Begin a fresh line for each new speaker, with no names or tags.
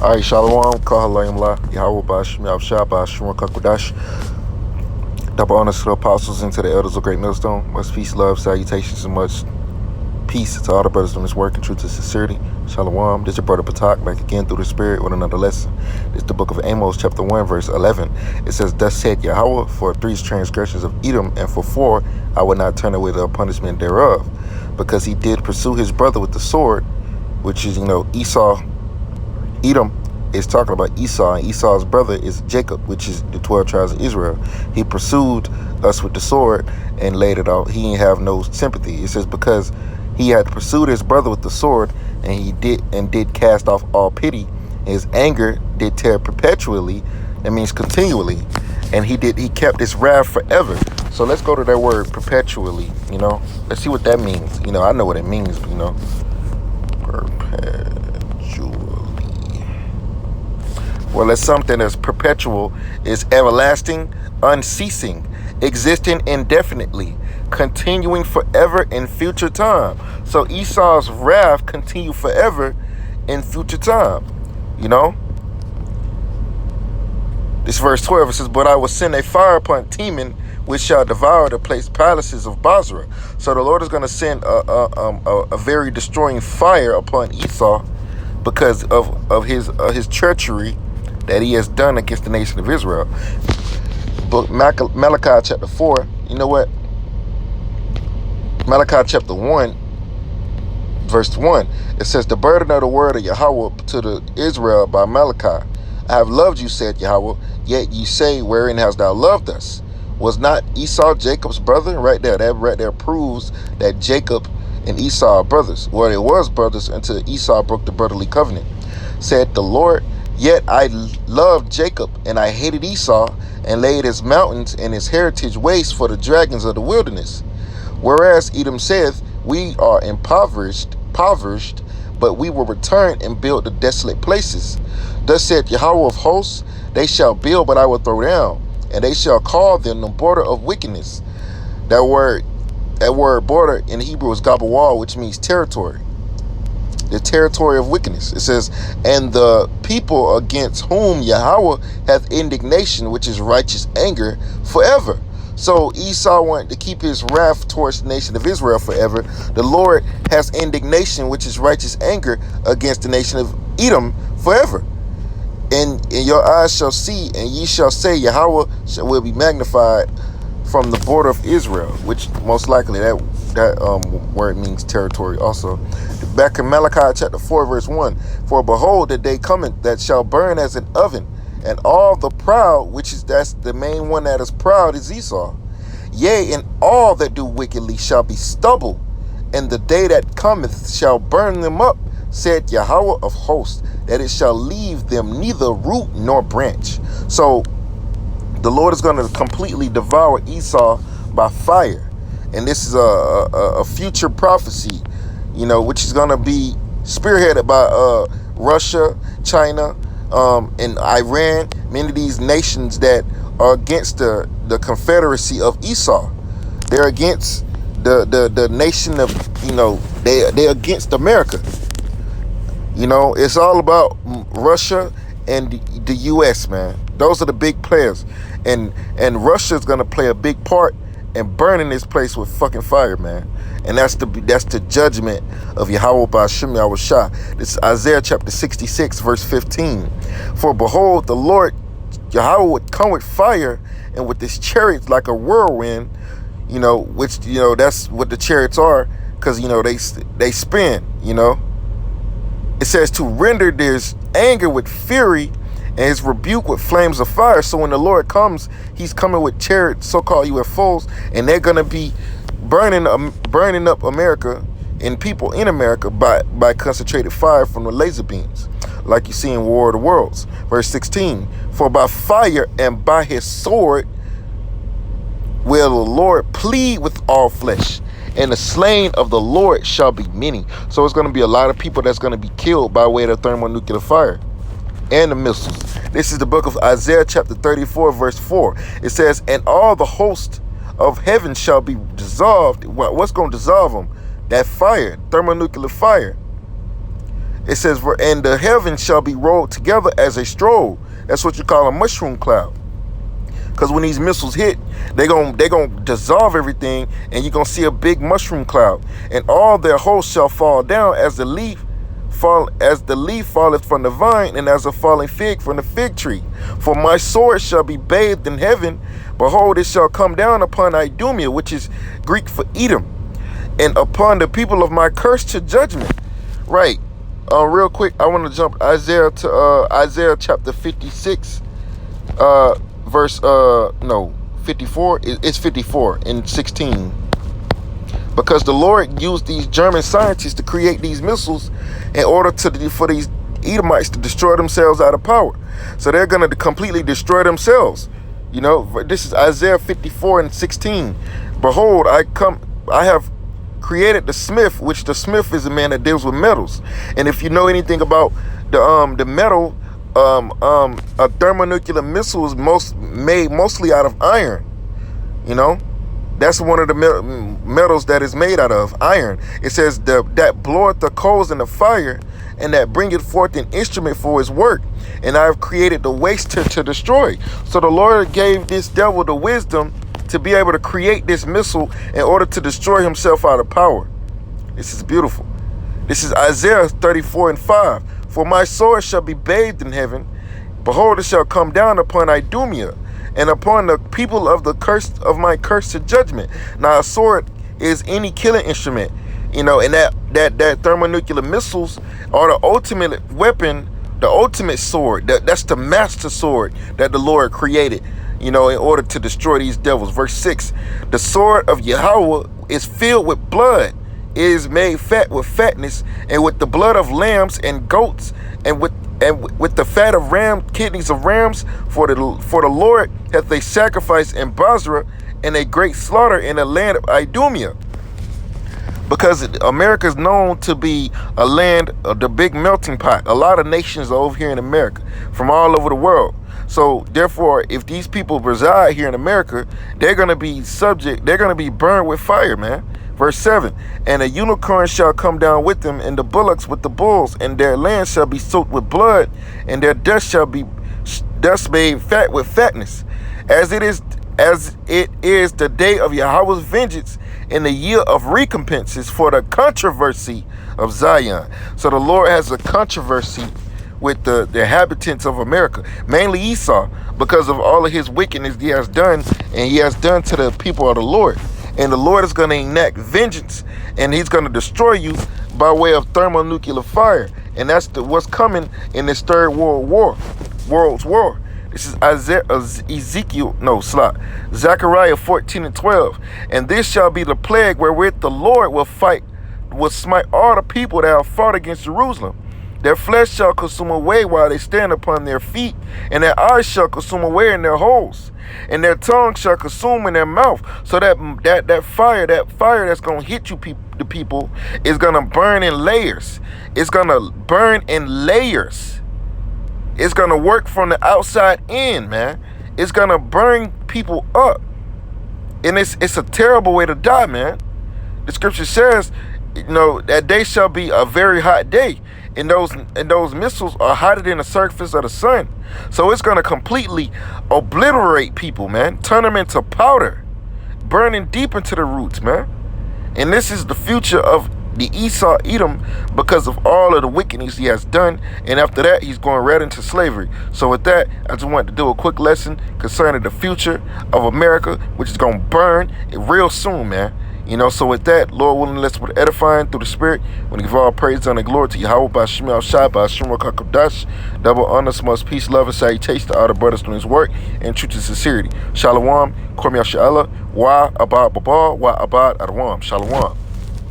Alright, Shalom, Kahalayim La, Yahweh Bash, Meav Shabbat, Shimon Kakwadash. Double honors to the apostles and to the elders of Great Millstone. Much peace, love, salutations, and much peace to all the brothers doing this work in truth and sincerity. Shalom. This is your brother Patak, back again through the Spirit with another lesson. This is the book of Amos, chapter 1, verse 11. It says, Thus said Yahweh, for 3 transgressions of Edom, and for 4 I will not turn away the punishment thereof. Because he did pursue his brother with the sword, which is, Esau. Edom is talking about Esau, and Esau's brother is Jacob, which is the 12 tribes of Israel. He pursued us with the sword and laid it out. He didn't have no sympathy. It says because he had pursued his brother with the sword, and he did cast off all pity. His anger did tear perpetually. That means continually, and he kept his wrath forever. So let's go to that word perpetually. Let's see what that means. I know what it means. Perpetually. Well, it's something that's perpetual, is everlasting, unceasing, existing indefinitely, continuing forever in future time. So Esau's wrath continued forever in future time. This verse 12, it says, But I will send a fire upon Teman, which shall devour the palaces of Basra. So the Lord is going to send a very destroying fire upon Esau because of his treachery that he has done against the nation of Israel. Book Malachi chapter 4, you know what? Malachi chapter 1, verse 1, it says, The burden of the word of Yahweh to the Israel by Malachi. I have loved you, said Yahweh, yet ye say, Wherein hast thou loved us? Was not Esau Jacob's brother? Right there, that right there proves that Jacob and Esau are brothers. Well, it was brothers until Esau broke the brotherly covenant. Said the Lord, Yet I loved Jacob, and I hated Esau, and laid his mountains and his heritage waste for the dragons of the wilderness. Whereas Edom saith, We are impoverished, but we will return and build the desolate places. Thus said Yahweh of hosts, They shall build, but I will throw down, and they shall call them the border of wickedness. That word border in Hebrew is Gabawal, which means territory. The territory of wickedness. It says, And the people against whom Yahweh hath indignation, which is righteous anger, forever. So Esau wanted to keep his wrath towards the nation of Israel forever. The Lord has indignation, which is righteous anger, against the nation of Edom forever. And your eyes shall see, and ye shall say, Yahweh will be magnified from the border of Israel, which most likely that word means territory also. Back in Malachi chapter 4, verse 1, For behold, the day cometh that shall burn as an oven, and all the proud, that's the main one that is proud, is Esau. Yea, and all that do wickedly shall be stubble, and the day that cometh shall burn them up, said Yahweh of hosts, that it shall leave them neither root nor branch. So the Lord is going to completely devour Esau by fire. And this is a future prophecy, which is going to be spearheaded by Russia, China, and Iran, many of these nations that are against the confederacy of Esau. They're against the nation of, they're against America. It's all about Russia and the U.S., man. Those are the big players. And Russia's going to play a big part in burning this place with fucking fire, man. And that's the judgment of Yahweh Ba'ashem Yahweh Shah. This is Isaiah chapter 66, verse 15. For behold, the Lord Yahweh would come with fire, and with his chariots like a whirlwind, which, that's what the chariots are, because, they spin, It says to render his anger with fury, and his rebuke with flames of fire. So when the Lord comes, he's coming with chariots, so-called UFOs, and they're going to be burning up America and people in America by concentrated fire from the laser beams, like you see in War of the Worlds. Verse 16, For by fire and by his sword will the Lord plead with all flesh, and the slain of the Lord shall be many. So it's going to be a lot of people that's going to be killed by way of the thermonuclear fire and the missiles. This is the book of Isaiah chapter 34, verse 4. It says, And all the host of heaven shall be dissolved. What's going to dissolve them? That fire, thermonuclear fire. It says, and the heavens shall be rolled together as a stroll. That's what you call a mushroom cloud. Because when these missiles hit, they gonna dissolve everything, and you're gonna see a big mushroom cloud, and all their hosts shall fall down as the leaf falleth from the vine, and as a falling fig from the fig tree. For my sword shall be bathed in heaven. Behold, it shall come down upon Idumea, which is Greek for Edom, and upon the people of my curse to judgment. Right. Real quick, I want to jump Isaiah chapter 56, verse 54. It's 54 and 16. Because the Lord used these German scientists to create these missiles in order for these Edomites to destroy themselves out of power. So they're going to completely destroy themselves. You know, this is Isaiah 54 and 16. Behold, I have created the smith, which the smith is a man that deals with metals. And if you know anything about the metal, a thermonuclear missile is made mostly out of iron. You know, that's one of the metals that is made out of iron. It says that bloweth the coals in the fire, and that bringeth forth an instrument for his work. And I have created the waster to destroy. So the Lord gave this devil the wisdom to be able to create this missile in order to destroy himself out of power. This is beautiful. This is Isaiah 34 and 5. For my sword shall be bathed in heaven. Behold, it shall come down upon Idumea, and upon the people of the curse of my curse to judgment. Now a sword is any killing instrument, you know, and that thermonuclear missiles are the ultimate weapon, the ultimate sword. That's the master sword that the Lord created, you know, in order to destroy these devils. Verse 6, the sword of Yahweh is filled with blood. It is made fat with fatness, and with the blood of lambs and goats, and with the fat of kidneys of rams. For the Lord hath a sacrifice in Basra, and a great slaughter in the land of Idumea. Because America is known to be a land of the big melting pot. A lot of nations are over here in America from all over the world. So therefore, if these people reside here in America, they're going to be burned with fire, man. Verse 7, and a unicorn shall come down with them, and the bullocks with the bulls, and their land shall be soaked with blood, and their dust shall be dust made fat with fatness. As it is the day of Yahweh's vengeance, in the year of recompenses for the controversy of Zion. So the Lord has a controversy with the inhabitants of America, mainly Esau, because of all of his wickedness he has done, and he has done to the people of the Lord. And the Lord is going to enact vengeance, and he's going to destroy you by way of thermonuclear fire. And that's what's coming in this third world's war. This is Zechariah 14 and 12. And this shall be the plague wherewith the Lord will smite all the people that have fought against Jerusalem. Their flesh shall consume away while they stand upon their feet, and their eyes shall consume away in their holes, and their tongue shall consume in their mouth. So that fire that's going to hit the people is going to burn in layers. It's going to burn in layers. It's going to work from the outside in, man. It's going to burn people up. And it's a terrible way to die, man. The scripture says, you know, that day shall be a very hot day. And those missiles are hotter than the surface of the sun. So it's going to completely obliterate people, man. Turn them into powder. Burning deep into the roots, man. And this is the future of the Esau Edom, because of all of the wickedness he has done. And after that, he's going right into slavery. So with that, I just wanted to do a quick lesson concerning the future of America, which is going to burn real soon, man. You know, so with that, Lord willing, let's with edifying through the Spirit. We give all praise and glory to Yahweh by Shemel Shai, by Shemel Kakabdash. Double honor, much peace, love, and salutation to all the brothers doing his work and truth and sincerity. Shalom, Kormiel Sha'ala, Wa Abad Babal, Wa Abad Adawam. Shalom.